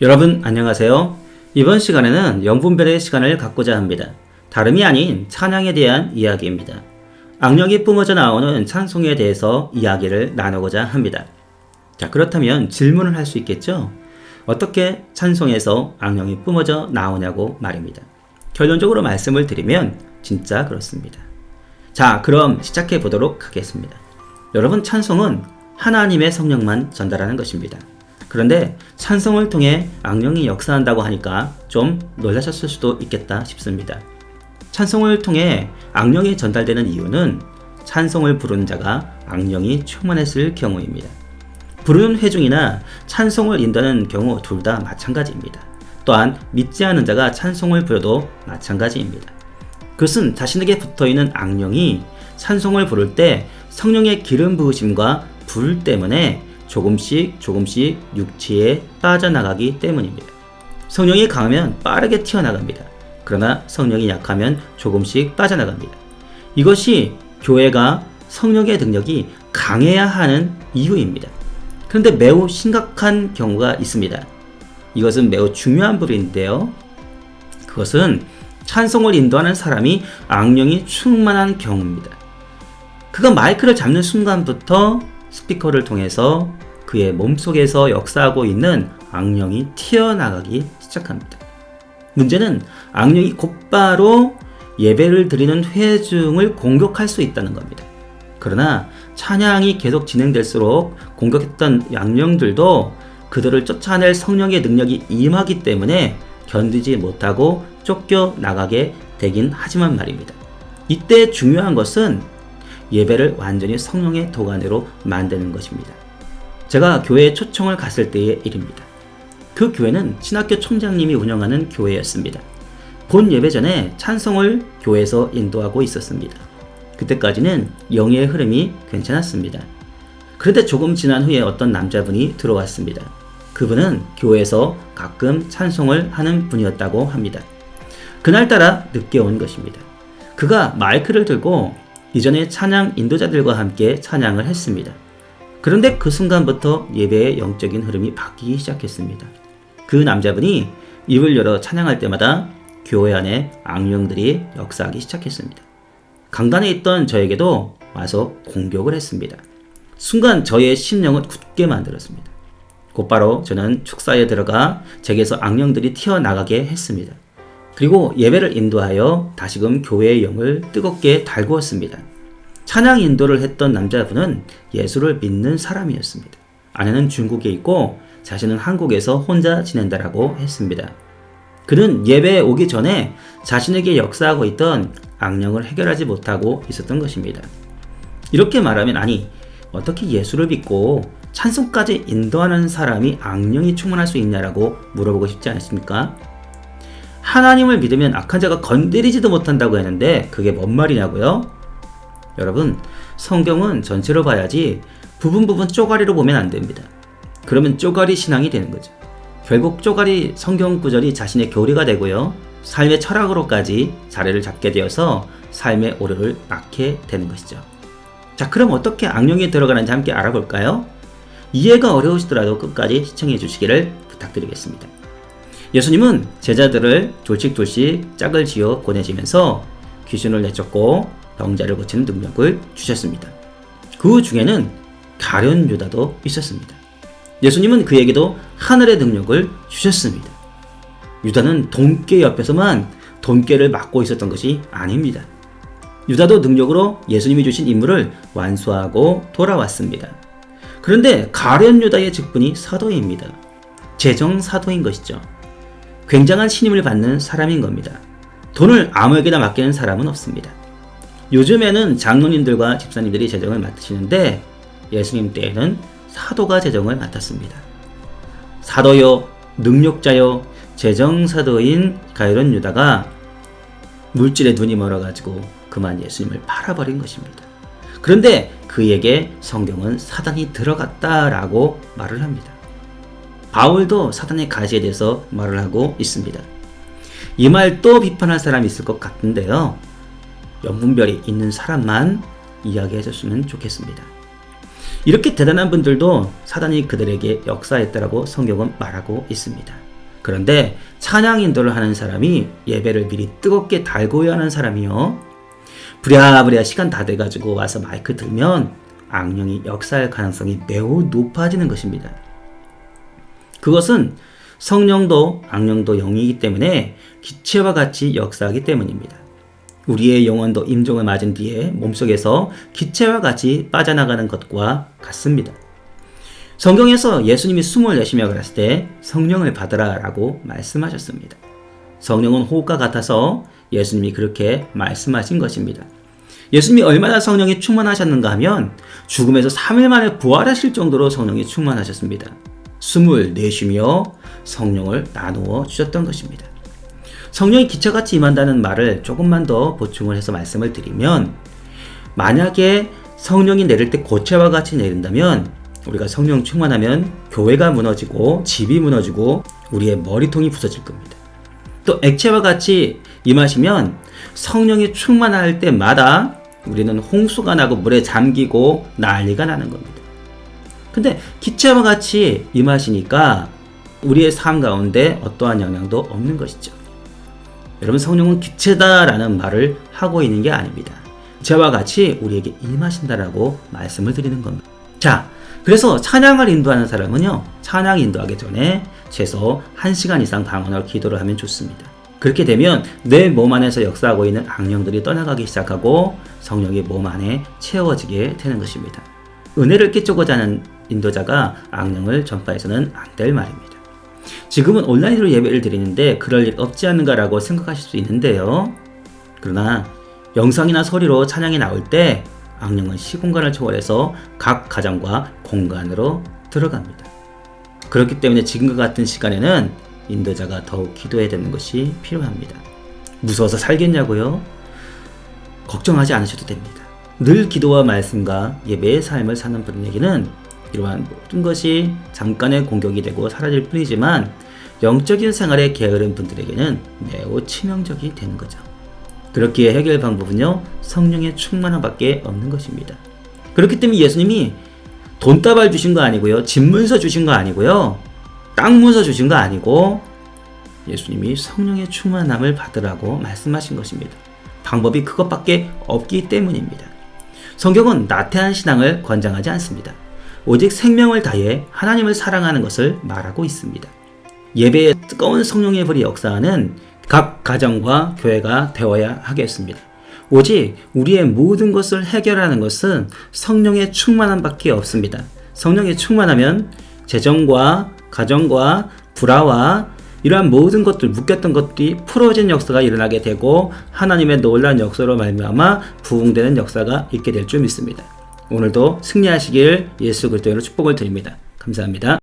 여러분 안녕하세요. 이번 시간에는 영분별의 시간을 갖고자 합니다. 다름이 아닌 찬양에 대한 이야기입니다. 악령이 뿜어져 나오는 찬송에 대해서 이야기를 나누고자 합니다. 자, 그렇다면 질문을 할 수 있겠죠? 어떻게 찬송에서 악령이 뿜어져 나오냐고 말입니다. 결론적으로 말씀을 드리면 진짜 그렇습니다. 자, 그럼 시작해 보도록 하겠습니다. 여러분, 찬송은 하나님의 성령만 전달하는 것입니다. 그런데 찬송을 통해 악령이 역사한다고 하니까 좀 놀라셨을 수도 있겠다 싶습니다. 찬송을 통해 악령이 전달되는 이유는 찬송을 부르는 자가 악령이 충만했을 경우입니다. 부르는 회중이나 찬송을 인도하는 경우 둘 다 마찬가지입니다. 또한 믿지 않는 자가 찬송을 부려도 마찬가지입니다. 그것은 자신에게 붙어있는 악령이 찬송을 부를 때 성령의 기름 부으심과 불 때문에 조금씩 육체에 빠져나가기 때문입니다. 성령이 강하면 빠르게 튀어나갑니다. 그러나 성령이 약하면 조금씩 빠져나갑니다. 이것이 교회가 성령의 능력이 강해야 하는 이유입니다. 그런데 매우 심각한 경우가 있습니다. 이것은 매우 중요한 부분인데요. 그것은 찬송을 인도하는 사람이 악령이 충만한 경우입니다. 그가 마이크를 잡는 순간부터 스피커를 통해서 그의 몸속에서 역사하고 있는 악령이 튀어나가기 시작합니다. 문제는 악령이 곧바로 예배를 드리는 회중을 공격할 수 있다는 겁니다. 그러나 찬양이 계속 진행될수록 공격했던 악령들도 그들을 쫓아낼 성령의 능력이 임하기 때문에 견디지 못하고 쫓겨나가게 되긴 하지만 말입니다. 이때 중요한 것은 예배를 완전히 성령의 도가니로 만드는 것입니다. 제가 교회에 초청을 갔을 때의 일입니다. 그 교회는 신학교 총장님이 운영하는 교회였습니다. 본 예배 전에 찬송을 교회에서 인도하고 있었습니다. 그때까지는 영의 흐름이 괜찮았습니다. 그런데 조금 지난 후에 어떤 남자분이 들어왔습니다. 그분은 교회에서 가끔 찬송을 하는 분이었다고 합니다. 그날따라 늦게 온 것입니다. 그가 마이크를 들고 이전에 찬양 인도자들과 함께 찬양을 했습니다. 그런데 그 순간부터 예배의 영적인 흐름이 바뀌기 시작했습니다. 그 남자분이 입을 열어 찬양할 때마다 교회 안에 악령들이 역사하기 시작했습니다. 강단에 있던 저에게도 와서 공격을 했습니다. 순간 저의 심령을 굳게 만들었습니다. 곧바로 저는 축사에 들어가 제게서 악령들이 튀어나가게 했습니다. 그리고 예배를 인도하여 다시금 교회의 영을 뜨겁게 달구었습니다. 찬양 인도를 했던 남자분은 예수를 믿는 사람이었습니다. 아내는 중국에 있고 자신은 한국에서 혼자 지낸다라고 했습니다. 그는 예배에 오기 전에 자신에게 역사하고 있던 악령을 해결하지 못하고 있었던 것입니다. 이렇게 말하면 아니, 어떻게 예수를 믿고 찬송까지 인도하는 사람이 악령이 충만할 수 있냐라고 물어보고 싶지 않습니까? 하나님을 믿으면 악한 자가 건드리지도 못한다고 했는데 그게 뭔 말이냐고요? 여러분, 성경은 전체로 봐야지 부분 쪼가리로 보면 안 됩니다. 그러면 쪼가리 신앙이 되는 거죠. 결국 쪼가리 성경 구절이 자신의 교리가 되고요. 삶의 철학으로까지 자리를 잡게 되어서 삶의 오류를 낳게 되는 것이죠. 자, 그럼 어떻게 악령이 들어가는지 함께 알아볼까요? 이해가 어려우시더라도 끝까지 시청해 주시기를 부탁드리겠습니다. 예수님은 제자들을 둘씩 짝을 지어 보내시면서 귀신을 내쫓고 병자를 고치는 능력을 주셨습니다. 그 중에는 가룟 유다도 있었습니다. 예수님은 그에게도 하늘의 능력을 주셨습니다. 유다는 돈깨 옆에서만 돈깨를 맡고 있었던 것이 아닙니다. 유다도 능력으로 예수님이 주신 임무를 완수하고 돌아왔습니다. 그런데 가룟 유다의 직분이 사도입니다. 재정 사도인 것이죠. 굉장한 신임을 받는 사람인 겁니다. 돈을 아무에게나 맡기는 사람은 없습니다. 요즘에는 장로님들과 집사님들이 재정을 맡으시는데 예수님 때에는 사도가 재정을 맡았습니다. 사도요, 능력자요, 재정사도인 가룟 유다가 물질에 눈이 멀어가지고 그만 예수님을 팔아버린 것입니다. 그런데 그에게 성경은 사단이 들어갔다라고 말을 합니다. 바울도 사단의 가시에 대해서 말을 하고 있습니다. 이 말 또 비판할 사람이 있을 것 같은데요. 영분별이 있는 사람만 이야기해 줬으면 좋겠습니다. 이렇게 대단한 분들도 사단이 그들에게 역사했다라고 성경은 말하고 있습니다. 그런데 찬양 인도를 하는 사람이 예배를 미리 뜨겁게 달궈야 하는 사람이요. 부랴부랴 시간 다 돼가지고 와서 마이크 들면 악령이 역사할 가능성이 매우 높아지는 것입니다. 그것은 성령도 악령도 영이기 때문에 기체와 같이 역사하기 때문입니다. 우리의 영혼도 임종을 맞은 뒤에 몸속에서 기체와 같이 빠져나가는 것과 같습니다. 성경에서 예수님이 숨을 내쉬며 그랬을 때 성령을 받으라 라고 말씀하셨습니다. 성령은 호흡과 같아서 예수님이 그렇게 말씀하신 것입니다. 예수님이 얼마나 성령이 충만하셨는가 하면 죽음에서 3일 만에 부활하실 정도로 성령이 충만하셨습니다. 숨을 내쉬며 성령을 나누어 주셨던 것입니다. 성령이 기차같이 임한다는 말을 조금만 더 보충을 해서 말씀을 드리면, 만약에 성령이 내릴 때 고체와 같이 내린다면 우리가 성령 충만하면 교회가 무너지고 집이 무너지고 우리의 머리통이 부서질 겁니다. 또 액체와 같이 임하시면 성령이 충만할 때마다 우리는 홍수가 나고 물에 잠기고 난리가 나는 겁니다. 근데 기체와 같이 임하시니까 우리의 삶 가운데 어떠한 영향도 없는 것이죠. 여러분, 성령은 기체다라는 말을 하고 있는 게 아닙니다. 기체와 같이 우리에게 임하신다라고 말씀을 드리는 겁니다. 자, 그래서 찬양을 인도하는 사람은요, 찬양 인도하기 전에 최소 1시간 이상 방언으로 기도를 하면 좋습니다. 그렇게 되면 내 몸 안에서 역사하고 있는 악령들이 떠나가기 시작하고 성령이 몸 안에 채워지게 되는 것입니다. 은혜를 끼치고자 하는 인도자가 악령을 전파해서는 안 될 말입니다. 지금은 온라인으로 예배를 드리는데 그럴 일 없지 않는가라고 생각하실 수 있는데요. 그러나 영상이나 소리로 찬양이 나올 때 악령은 시공간을 초월해서 각 가정과 공간으로 들어갑니다. 그렇기 때문에 지금과 같은 시간에는 인도자가 더욱 기도해야 되는 것이 필요합니다. 무서워서 살겠냐고요? 걱정하지 않으셔도 됩니다. 늘 기도와 말씀과 예배의 삶을 사는 분에게는 이러한 모든 것이 잠깐의 공격이 되고 사라질 뿐이지만 영적인 생활에 게으른 분들에게는 매우 치명적이 되는 거죠. 그렇기에 해결 방법은요, 성령의 충만함밖에 없는 것입니다. 그렇기 때문에 예수님이 돈다발 주신 거 아니고요, 집문서 주신 거 아니고요, 땅 문서 주신 거 아니고 예수님이 성령의 충만함을 받으라고 말씀하신 것입니다. 방법이 그것밖에 없기 때문입니다. 성경은 나태한 신앙을 권장하지 않습니다. 오직 생명을 다해 하나님을 사랑하는 것을 말하고 있습니다. 예배에 뜨거운 성령의 불이 역사하는 각 가정과 교회가 되어야 하겠습니다. 오직 우리의 모든 것을 해결하는 것은 성령의 충만함밖에 없습니다. 성령이 충만하면 재정과 가정과 불화와 이러한 모든 것들, 묶였던 것들이 풀어진 역사가 일어나게 되고 하나님의 놀라운 역사로 말미암아 부흥되는 역사가 있게 될 줄 믿습니다. 오늘도 승리하시길 예수 그리스도로 축복을 드립니다. 감사합니다.